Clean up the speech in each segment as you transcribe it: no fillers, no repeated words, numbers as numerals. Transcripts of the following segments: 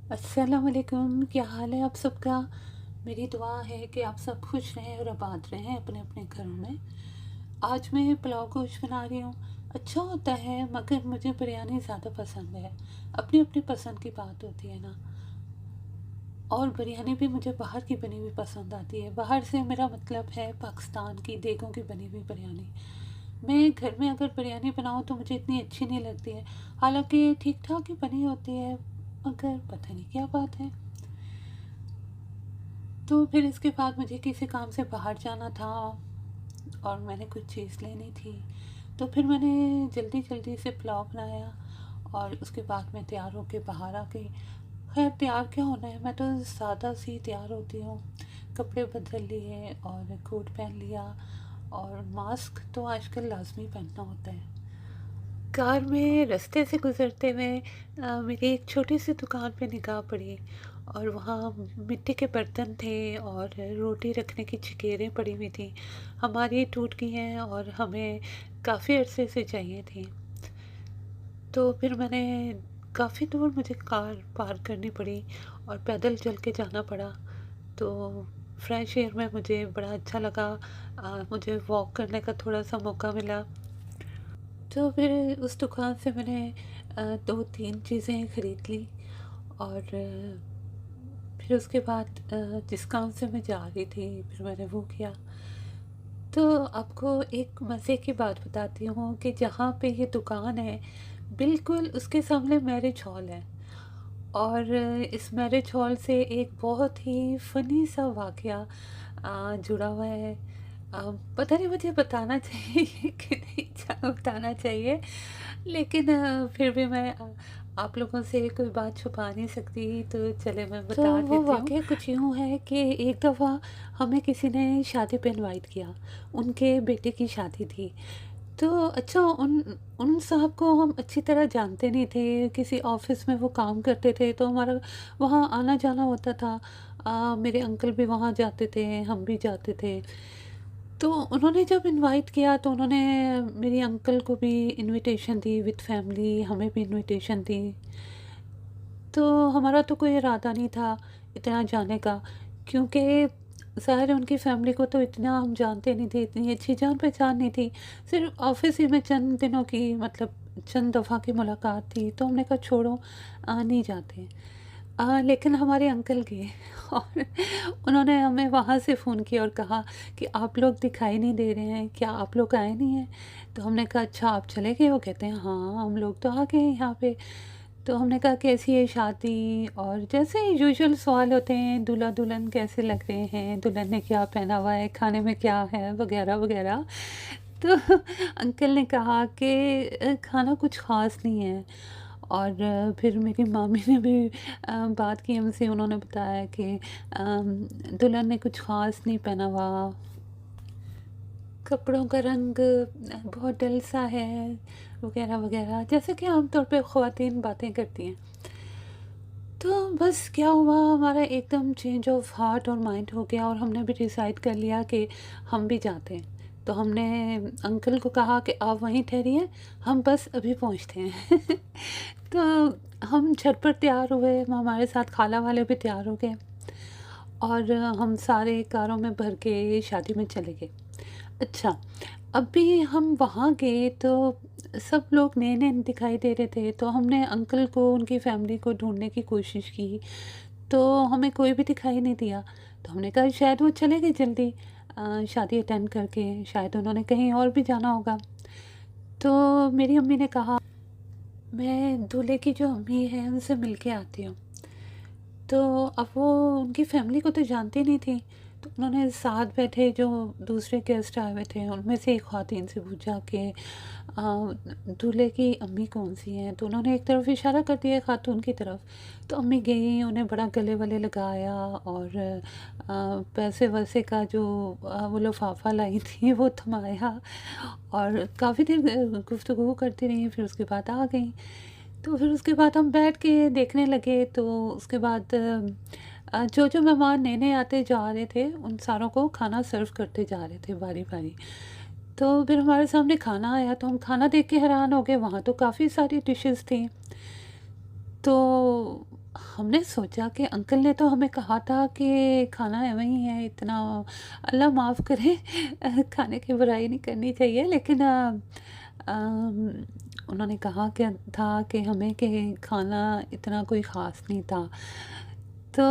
अस्सलामुअलैकुम, क्या हाल है आप सबका। मेरी दुआ है कि आप सब खुश रहें और आबाद रहें अपने अपने घरों में। आज मैं पुलाव गोश्त बना रही हूँ। अच्छा होता है मगर मुझे बिरयानी ज़्यादा पसंद है। अपनी अपनी पसंद की बात होती है ना। और बिरयानी भी मुझे बाहर की बनी हुई पसंद आती है। बाहर से मेरा मतलब है पाकिस्तान की देगों की बनी हुई बिरयानी। मैं घर में अगर बिरयानी बनाऊँ तो मुझे इतनी अच्छी नहीं लगती है। हालांकि ठीक ठाक ही बनी होती है, मगर पता नहीं क्या बात है। तो फिर इसके बाद मुझे किसी काम से बाहर जाना था और मैंने कुछ चीज़ लेनी थी। तो फिर मैंने जल्दी जल्दी से पुलाव बनाया और उसके बाद मैं तैयार होके बाहर आ गई। खैर तैयार क्या होना है, मैं तो सादा सी तैयार होती हूँ। कपड़े बदल लिए और कोट पहन लिया, और मास्क तो आजकल लाजमी पहनना होता है। कार में रास्ते से गुज़रते हुए मेरी एक छोटी सी दुकान पे निगाह पड़ी, और वहाँ मिट्टी के बर्तन थे और रोटी रखने की चकेरें पड़ी हुई थी। हमारी टूट गई हैं और हमें काफ़ी अरसे से चाहिए थी। तो फिर मैंने काफ़ी दूर मुझे कार पार्क करनी पड़ी और पैदल चल के जाना पड़ा। तो फ्रेश एयर में मुझे बड़ा अच्छा लगा। मुझे वॉक करने का थोड़ा-सा मौका मिला। तो फिर उस दुकान से मैंने 2-3 चीज़ें ख़रीद ली, और फिर उसके बाद जिस काम से मैं जा रही थी फिर मैंने वो किया। तो आपको एक मज़े की बात बताती हूँ कि जहाँ पे ये दुकान है, बिल्कुल उसके सामने मैरिज हॉल है। और इस मैरिज हॉल से एक बहुत ही फ़नी सा वाक़या जुड़ा हुआ है। पता नहीं मुझे बताना चाहिए कि नहीं बताना चाहिए, लेकिन फिर भी मैं आप लोगों से कोई बात छुपा नहीं सकती, तो चले मैं तो बता वो देती हूँ। वाक़या कुछ यूँ है कि एक दफ़ा हमें किसी ने शादी पे इनवाइट किया। उनके बेटे की शादी थी। तो अच्छा, उन उन साहब को हम अच्छी तरह जानते नहीं थे। किसी ऑफ़िस में वो काम करते थे, तो हमारा वहाँ आना-जाना होता था। मेरे अंकल भी वहाँ जाते थे, हम भी जाते थे। तो उन्होंने जब इनवाइट किया तो उन्होंने मेरे अंकल को भी इनविटेशन दी विद फैमिली, हमें भी इनविटेशन दी। तो हमारा तो कोई इरादा नहीं था इतना जाने का, क्योंकि ज़ाहिर है उनकी फैमिली को तो इतना हम जानते नहीं थे, इतनी अच्छी जान-पहचान नहीं थी। सिर्फ़ ऑफ़िस ही में चंद दिनों की, मतलब चंद दफ़ा की मुलाकात थी, तो हमने कहा छोड़ो, नहीं जाते। लेकिन हमारे अंकल गए और उन्होंने हमें वहाँ से फ़ोन किया और कहा कि आप लोग दिखाई नहीं दे रहे हैं, क्या आप लोग आए नहीं हैं? तो हमने कहा अच्छा आप चले गए हो? कहते हैं हाँ, हम लोग तो आ गए हैं यहाँ पे। तो हमने कहा कैसी है शादी? और जैसे यूजुअल सवाल होते हैं, दूल्हा-दुल्हन कैसे लग रहे हैं? दुल्हन ने क्या पहना हुआ है? खाने में क्या है? वग़ैरह, वग़ैरह। तो अंकल ने कहा कि खाना कुछ ख़ास नहीं है। और फिर मेरी मामी ने भी बात की हमसे, उन्होंने बताया कि दुल्हन ने कुछ ख़ास नहीं पहना हुआ, कपड़ों का रंग बहुत डल सा है, वग़ैरह, वग़ैरह, जैसे कि आम तौर पे ख़वातीन बातें करती हैं। तो बस क्या हुआ, हमारा एकदम चेंज ऑफ हार्ट और माइंड हो गया, और हमने भी डिसाइड कर लिया कि हम भी जाते हैं। तो हमने अंकल को कहा कि आप वहीं ठहरिए, हम बस अभी पहुँचते हैं। तो हम झटपट तैयार हुए, हमारे साथ खाला वाले भी तैयार हो गए, और हम सारे कारों में भर के शादी में चले गए। अच्छा, अभी हम वहाँ गए तो सब लोग नए-नए दिखाई दे रहे थे, तो हमने अंकल को, उनकी फैमिली को ढूँढने की कोशिश की, तो हमें कोई भी दिखाई नहीं दिया। तो हमने कहा शायद वो चले गए जल्दी शादी अटेंड करके, शायद उन्होंने कहीं और भी जाना होगा। तो मेरी अम्मी ने कहा, मैं दूल्हे की जो अम्मी है उनसे मिल के आती हूँ। तो अब वो उनकी फैमिली को तो जानती नहीं थी, तो उन्होंने साथ बैठे जो दूसरे गेस्ट आए हुए थे उनमें से एक ख़वातीन से पूछा कि दूल्हे की अम्मी कौन-सी हैं? तो उन्होंने एक तरफ इशारा कर दिया खातून की तरफ। तो अम्मी गई, उन्हें बड़ा गले-वले लगाया, और पैसे-वैसे का जो वो लिफ़ाफ़ा लाई थी वो थमाया, और काफ़ी देर गुफ्तगू करती रहीं, फिर उसके बाद आ गईं। तो फिर उसके बाद हम बैठ के देखने लगे, तो उसके बाद जो-जो मेहमान नए-नए आते जा रहे थे, उन सारों को खाना सर्व करते जा रहे थे बारी-बारी। तो फिर हमारे सामने खाना आया, तो हम खाना देख के हैरान हो गए, वहाँ तो काफ़ी सारी डिशेज़ थी। तो हमने सोचा कि अंकल ने तो हमें कहा था कि खाना एवं ही है इतना, अल्लाह माफ़ करे, खाने की बुराई नहीं करनी चाहिए, लेकिन अम, उन्होंने कहा क्या था कि हमें कि खाना इतना कोई ख़ास नहीं था। तो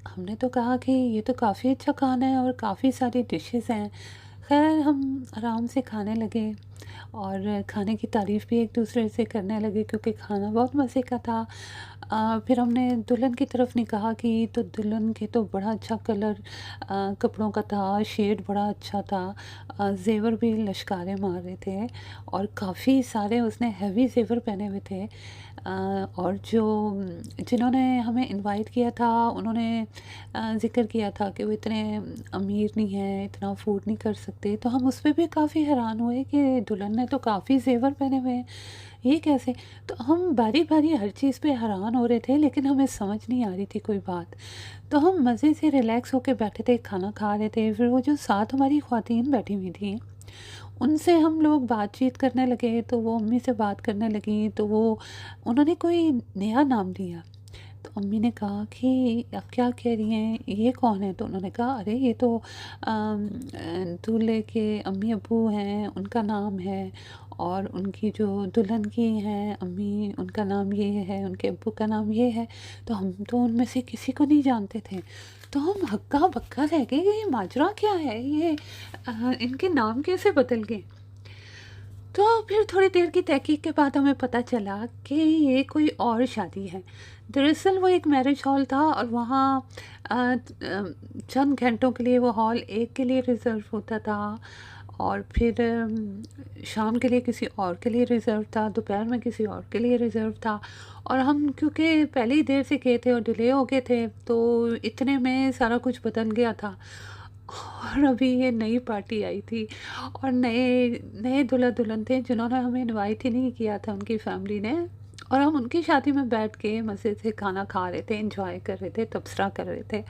हमने तो कहा कि ये तो काफ़ी अच्छा खाना है और काफ़ी सारी डिशेज़ हैं। ख़ैर हम आराम से खाने लगे और खाने की तारीफ़ भी एक-दूसरे से करने लगे क्योंकि खाना बहुत मज़े का था। फिर हमने दुल्हन की तरफ निगाह की तो दुल्हन के तो बड़ा अच्छा कलर कपड़ों का था, शेड बड़ा अच्छा था। ज़ेवर भी लश्कारे मार रहे थे और काफ़ी सारे उसने हेवी ज़ेवर पहने हुए थे। और जो जिन्होंने हमें इनवाइट किया था उन्होंने ज़िक्र किया था कि वो इतने अमीर नहीं हैं, इतना अफ़ोर्ड नहीं कर सकते। तो हम उस पे भी काफ़ी हैरान हुए कि दुल्हन ने तो काफ़ी ज़ेवर पहने हुए हैं, ये कैसे? तो हम बारी-बारी हर चीज़ पे हैरान हो रहे थे, लेकिन हमें समझ नहीं आ रही थी कोई बात। तो हम मज़े से रिलैक्स होके बैठे थे, खाना खा रहे थे। फिर वो जो साथ हमारी ख़वातीन बैठी हुई थीं, उनसे हम लोग बातचीत करने लगे, तो वो अम्मी से बात करने लगीं, तो वो उन्होंने कोई नया नाम लिया। तो अम्मी ने कहा कि आप क्या कह रही हैं, ये कौन है? तो उन्होंने कहा अरे ये तो दूल्हे के अम्मी-अब्बू हैं, उनका नाम है, और उनकी जो दुल्हन की हैं अम्मी, उनका नाम ये है, उनके अब्बू का नाम ये है। तो हम तो उनमें से किसी को नहीं जानते थे। तो हम हक्का-बक्का रह गए, ये माजरा क्या है? ये इनके नाम कैसे बदल गए? तो फिर थोड़ी देर की तहकीक के बाद हमें पता चला कि ये कोई और शादी है। दरअसल वो एक मैरिज हॉल था और वहाँ चंद घंटों के लिए वो हॉल एक के लिए रिज़र्व होता था और फिर शाम के लिए किसी और के लिए रिज़र्व था, दोपहर में किसी और के लिए रिज़र्व था। और हम क्योंकि पहले ही देर से गए थे और डिले हो गए थे, तो इतने में सारा कुछ बदल गया था। और अभी ये नई पार्टी आई थी और नए नए दूल्हा-दुल्हन थे जिन्होंने हमें इनवाइट ही नहीं किया था उनकी फैमिली ने, और हम उनकी शादी में बैठ के मज़े से खाना खा रहे थे, एन्जॉय कर रहे थे, तबसरा कर रहे थे।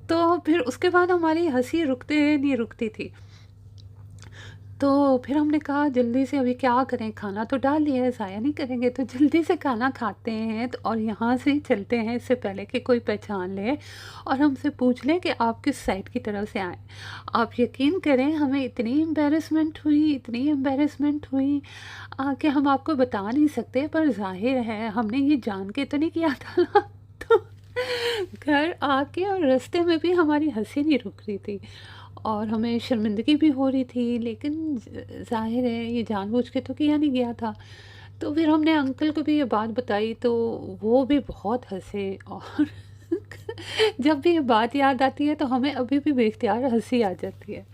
तो फिर उसके बाद हमारी हँसी रुकते नहीं रुकती थी। तो फिर हमने कहा जल्दी से अभी क्या करें, खाना तो डाल लिया है, ज़ाया नहीं करेंगे, तो जल्दी से खाना खाते हैं तो और यहाँ से ही चलते हैं इससे पहले कि कोई पहचान ले और हमसे पूछ लें कि आप किस साइड की तरफ से आए। आप यकीन करें हमें इतनी एम्बैरेसमेंट हुई कि हम आपको बता नहीं सकते, पर ज़ाहिर है हमने ये जान के तो नहीं किया था ना। तो घर आके और रास्ते में भी हमारी हँसी नहीं रुक रही थी और हमें शर्मिंदगी भी हो रही थी, लेकिन ज़ाहिर है ये जानबूझ के तो किया नहीं गया था। तो फिर हमने अंकल को भी ये बात बताई तो वो भी बहुत हँसे और जब भी ये बात याद आती है तो हमें अभी भी बेख्तियार हँसी आ जाती है।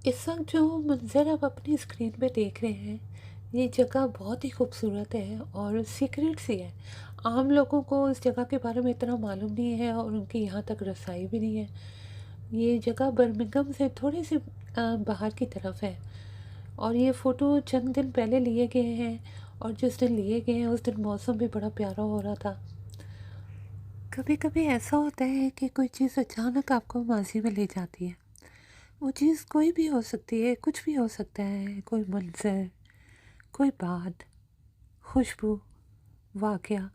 इस वक़्त जो मंज़र आप अपनी स्क्रीन पे देख रहे हैं, ये जगह बहुत ही खूबसूरत है और सीक्रेट सी है। आम लोगों को इस जगह के बारे में इतना मालूम नहीं है और उनकी यहाँ तक रसाई भी नहीं है। ये जगह बर्मिंघम से थोड़ी-सी बाहर की तरफ है और ये फ़ोटो चंद दिन पहले लिए गए हैं और जिस दिन लिए गए हैं उस दिन मौसम भी बड़ा प्यारा हो रहा था। कभी-कभी ऐसा होता है कि कोई चीज़ अचानक आपको माज़ी में ले जाती है। वो चीज़ कोई भी हो सकती है, कुछ भी हो सकता है, कोई मंज़र, कोई बात, खुशबू, वाक़या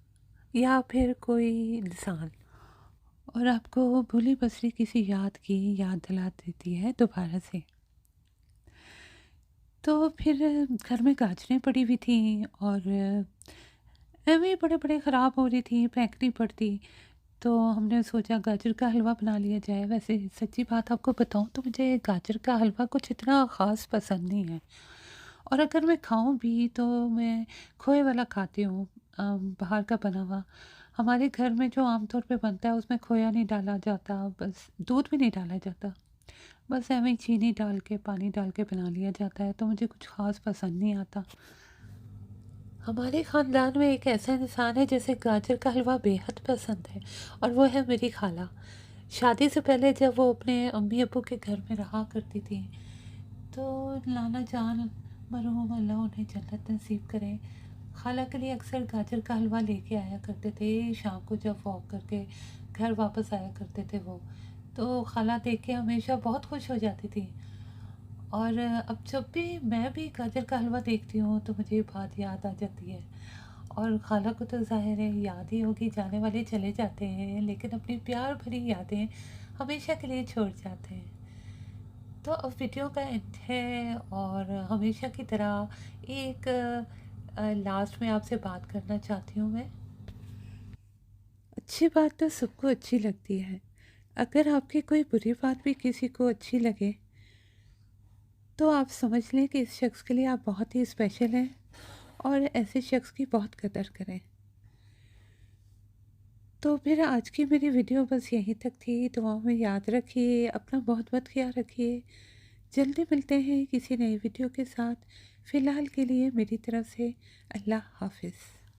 या फिर कोई इंसान, और आपको भूली-बिसरी किसी याद की याद दिला देती है दोबारा से। तो फिर घर में गाजरें पड़ी हुई थीं और ऐवें ही बड़े-बड़े ख़राब हो रही थी, फेंकनी पड़ती। तो हमने सोचा गाजर का हलवा बना लिया जाए। वैसे सच्ची बात आपको बताऊँ तो मुझे गाजर का हलवा कुछ इतना ख़ास पसंद नहीं है और अगर मैं खाऊँ भी तो मैं खोए वाला खाती हूँ, बाहर का बना हुआ। हमारे घर में जो आमतौर पे बनता है उसमें खोया नहीं डाला जाता, बस दूध भी नहीं डाला जाता। बस ऐवें ही चीनी डाल के, पानी डाल के बना लिया जाता है, तो मुझे कुछ ख़ास पसंद नहीं आता। हमारे ख़ानदान में एक ऐसा इंसान है जिसे गाजर का हलवा बेहद पसंद है और वो है मेरी खाला। शादी से पहले जब वो अपने अम्मी-अब्बू के घर में रहा करती थी, तो नाना जान मरहूम अल्लाह उन्हें जन्नत नसीब करे, खाला के लिए अक्सर गाजर का हलवा लेके आया करते थे। शाम को जब वॉक करके घर वापस आया करते थे वो, तो खाला देख के हमेशा बहुत खुश हो जाती थी। और अब जब भी मैं भी गाजर का हलवा देखती हूँ तो मुझे ये बात याद आ जाती है और खाला को तो ज़ाहिर है याद ही होगी, जाने वाले चले जाते हैं लेकिन अपनी प्यार भरी यादें हमेशा के लिए छोड़ जाते हैं। तो अब वीडियो का एंड है और हमेशा की तरह एक लास्ट में आपसे बात करना चाहती हूँ मैं। अच्छी बात तो सबको अच्छी लगती है। अगर आपकी कोई बुरी बात भी किसी को अच्छी लगे तो आप समझ लें कि इस शख्स के लिए आप बहुत ही स्पेशल हैं और ऐसे शख्स की बहुत कदर करें। तो फिर आज की मेरी वीडियो बस यहीं तक थी। दुआओं में याद रखिए, अपना बहुत बहुत ख्याल रखिए। जल्दी मिलते हैं किसी नई वीडियो के साथ। फ़िलहाल के लिए मेरी तरफ से अल्लाह हाफ़िज़।